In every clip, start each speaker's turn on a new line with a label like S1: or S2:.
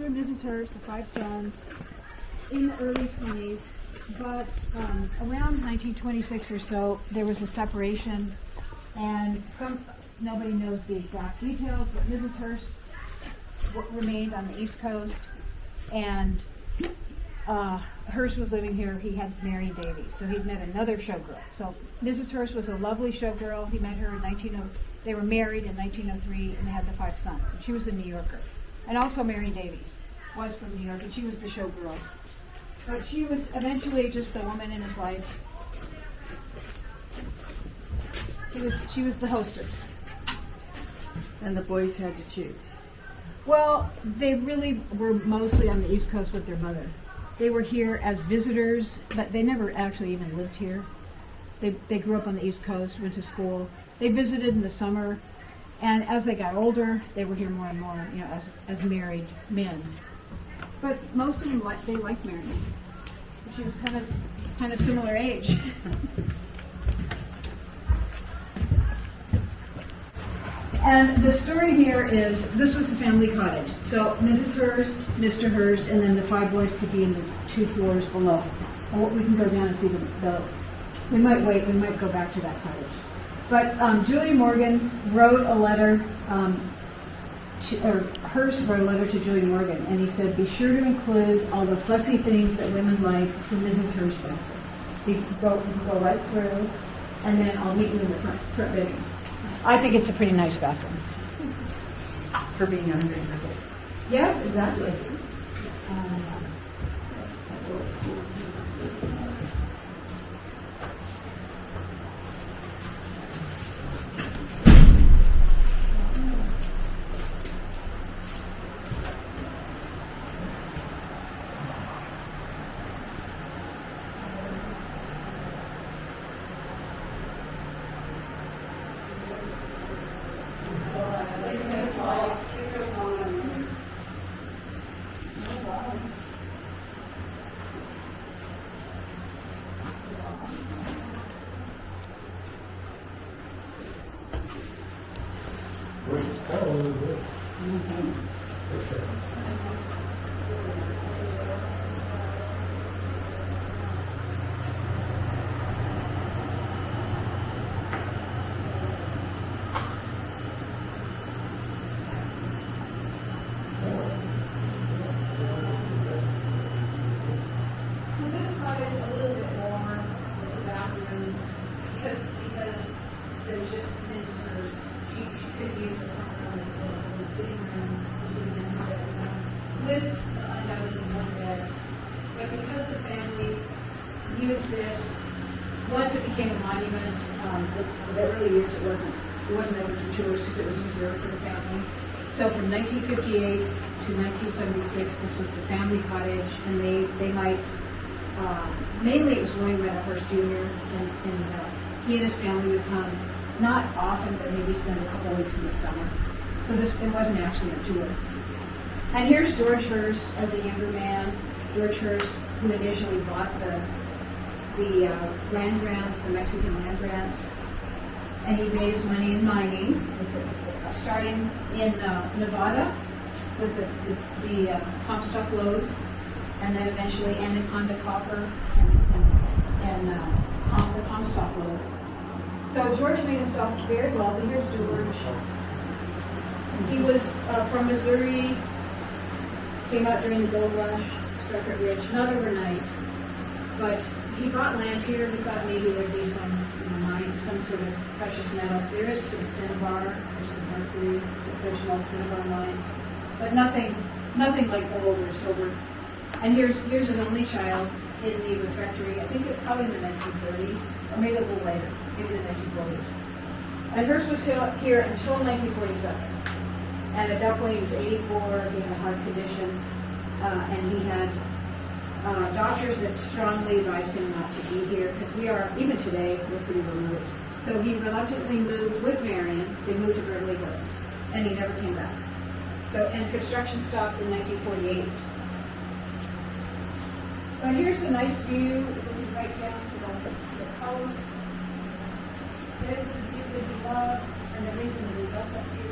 S1: Mr. and Mrs. Hearst, the 5 sons, in the early 20s. But around 1926 or so, there was a separation, and nobody knows the exact details, but Mrs. Hearst remained on the East Coast, and Hearst was living here. He had married Davy, so he'd met another showgirl. So Mrs. Hearst was a lovely showgirl. He met her in 1900. They were married in 1903, and they had the 5 sons. And she was a New Yorker, and also Mary Davies was from New York, and she was the showgirl. But she was eventually just the woman in his life. She was the hostess.
S2: And the boys had to choose.
S1: Well, they really were mostly on the East Coast with their mother. They were here as visitors, but they never actually even lived here. They grew up on the East Coast, went to school. They visited in the summer, and as they got older, they were here more and more, as married men. But most of them they liked Mary. She was kind of similar age. And the story here is, this was the family cottage. So Mrs. Hearst, Mr. Hearst, and then the 5 boys could be in the 2 floors below. And we can go down and see we might wait, we might go back to that cottage. But Julia Morgan wrote a letter, Hearst wrote a letter to Julia Morgan, and he said, be sure to include all the fussy things that women like for Mrs. Hearst's benefit. So you can go right through, and then I'll meet you in the front bedroom. I think it's a pretty nice bathroom.
S2: For being under the
S1: Yes, exactly. With undoubtedly 1 bed, but because the family used this, once it became a monument, the early years it wasn't open for tourists because it was reserved for the family. So from 1958 to 1976, this was the family cottage, and they might mainly it was William Randolph Hearst Jr. and he and his family would come not often, but maybe spend a couple of weeks in the summer. So it wasn't actually a tour. And here's George Hearst as a younger man. George Hearst, who initially bought the land grants, the Mexican land grants, and he made his money in mining, starting in Nevada with the Comstock lode, and then eventually Anaconda copper and the Comstock lode. So George made himself very wealthy. Here's George. He was from Missouri. Came out during the gold rush, struck it rich, not overnight, but he bought land here. He thought maybe there'd be some mine, some sort of precious metals. There is some cinnabar, there's some mercury, there's no cinnabar mines, but nothing like gold or silver. And here's his only child in the refectory. I think probably in the 1930s, or maybe a little later, maybe the 1940s. And Hearst was here until 1947. And at that point, he was 84, he had a heart condition, and he had doctors that strongly advised him not to be here, because even today, we're pretty remote. So he reluctantly moved with Marion. They moved to Beverly Hills, and he never came back. And construction stopped in 1948. But here's the nice view, looking right down to the coast. There's the view that we love, and the reason that we love up here.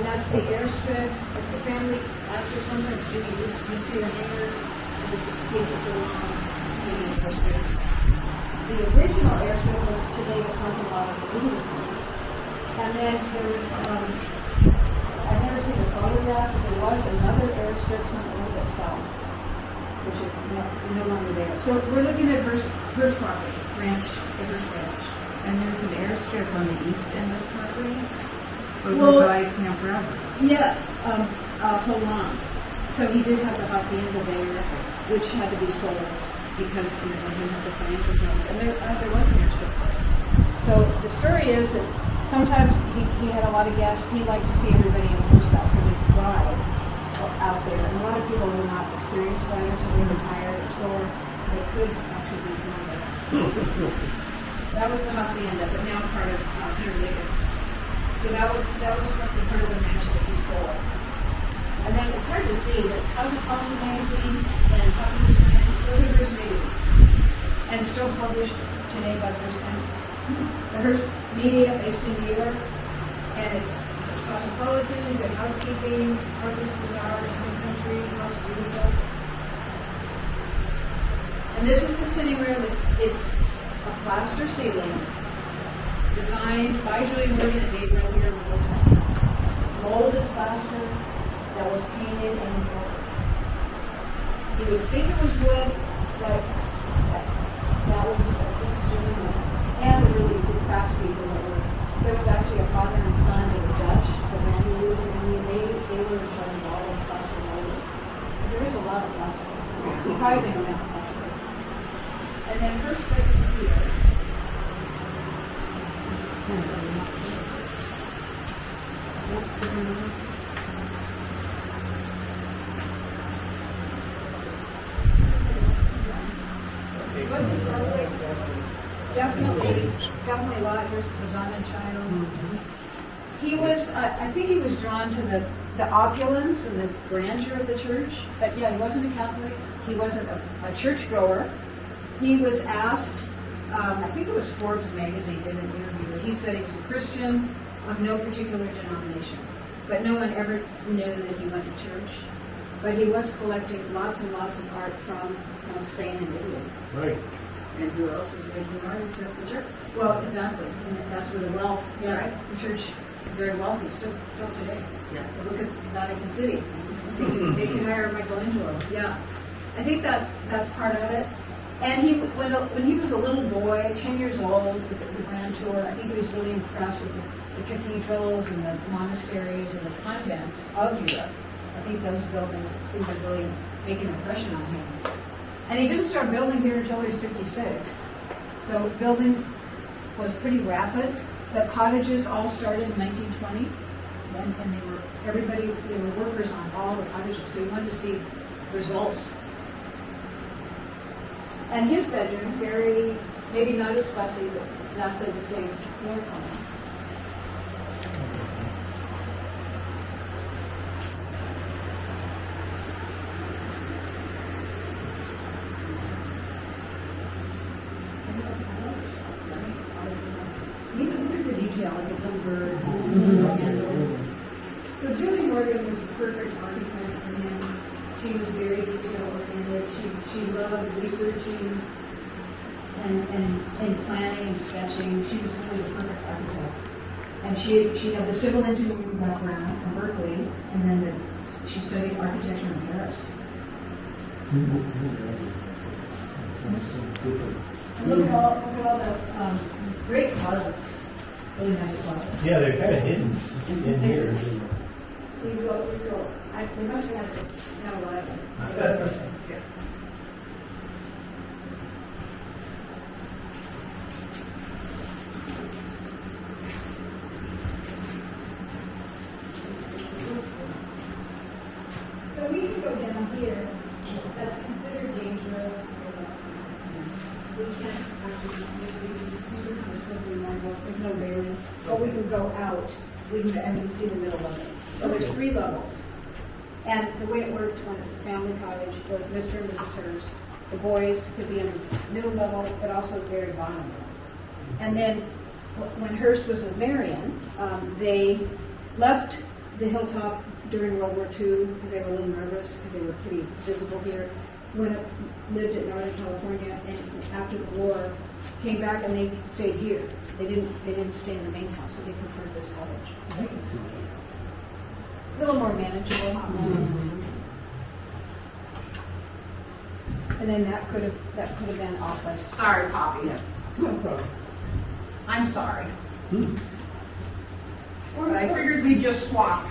S1: And that's the airstrip. The family, actually, sometimes you see the hangar, and it's a ski, it's a long ski airstrip. The original airstrip was today the parking lot of the visitor center. And then there was, I've never seen a photograph, but there was another airstrip somewhere a little bit south, which is no longer there. So we're looking at Hearst property, ranch, the Hearst ranch.
S2: And there's an airstrip on the east end of the property?
S1: Well,
S2: Over by Camp Roberts?
S1: Yes, hold on. So he did have the hacienda there, which had to be sold because he didn't have the financial problems. And there was an airstrip there. So the story is that sometimes he had a lot of guests. He liked to see everybody in horseback, so they could ride out there. And a lot of people were not experienced riders, so they were tired or sore. They could actually be somewhere. That was the hacienda, but now part of Peter Liggett. So that was the part of the ranch that he sold. And then it's hard to see, but House of Coffee magazine and Coffee Science, those are Hearst magazines. And still published today by Hearst. The Hearst media based in New York. And it's cosmopolitan, good housekeeping, Harper's Bazaar, Town Country, House Beautiful. And this is the sitting room. It's a plaster ceiling designed by Julie Morgan and Dave Rowe here in wartime. Molded plaster that was painted and embroidered. You would think it was wood, but this is Julie Morgan. And the really good craftspeople that were, there was actually a father and son, they were Dutch, the Randolph family, and they were in charge of all of the plaster molding. There is a lot of plaster. Surprising amount of plaster. And then first right here. It wasn't public. Definitely a lot. Here's the Madonna child. He was, I think he was drawn to the opulence and the grandeur of the church. But yeah, he wasn't a Catholic. He wasn't a churchgoer. He was asked, I think it was Forbes magazine did an interview. He said he was a Christian of no particular denomination, but no one ever knew that he went to church. But he was collecting lots and lots of art from Spain and Italy.
S3: Right.
S2: And who else was making art except the church?
S1: Well, exactly, and that's where the wealth. Yeah, right? The church is very wealthy still today.
S2: Yeah.
S1: Look at Vatican City. They can hire Michelangelo. Yeah, I think that's part of it. And when he was a little boy, 10 years old, with the Grand Tour, I think he was really impressed with the cathedrals and the monasteries and the convents of Europe. I think those buildings seemed to really make an impression on him. And he didn't start building here until he was 56. So building was pretty rapid. The cottages all started in 1920, and they were workers on all the cottages. So he wanted to see results. And his bedroom, very, maybe not as fussy, but exactly the same floor plan. Even look at the detail, like a little bird. So Julie Morgan was the perfect architect for him. She was very detail-oriented. She loved researching and planning and sketching. She was really the perfect architect. And she had the civil engineering background from Berkeley, and then she studied architecture in Paris. And look at all the great closets. Really nice closets.
S3: Yeah, they're kind of hidden in here.
S1: Please go. We must have a lot of them. So we can go down here. That's considered dangerous. We can't actually use kind of slippery marble. There's no barrier. But we can go out. We can see the middle of it. So there's 3 levels. And the way it worked when it's a family cottage was Mr. and Mrs. Hearst. The boys could be in the middle level, but also the very bottom level. And then when Hearst was with Marion, they left the hilltop during World War II because they were a little nervous because they were pretty visible here. Went up, lived in Northern California, and after the war, came back and they stayed here. They didn't stay in the main house, so they preferred this cottage.
S3: I can see that.
S1: A little more manageable. And then that could have been office.
S4: Sorry, Poppy.
S3: No problem.
S4: I'm sorry.
S3: Hmm.
S4: But I figured we'd just swap.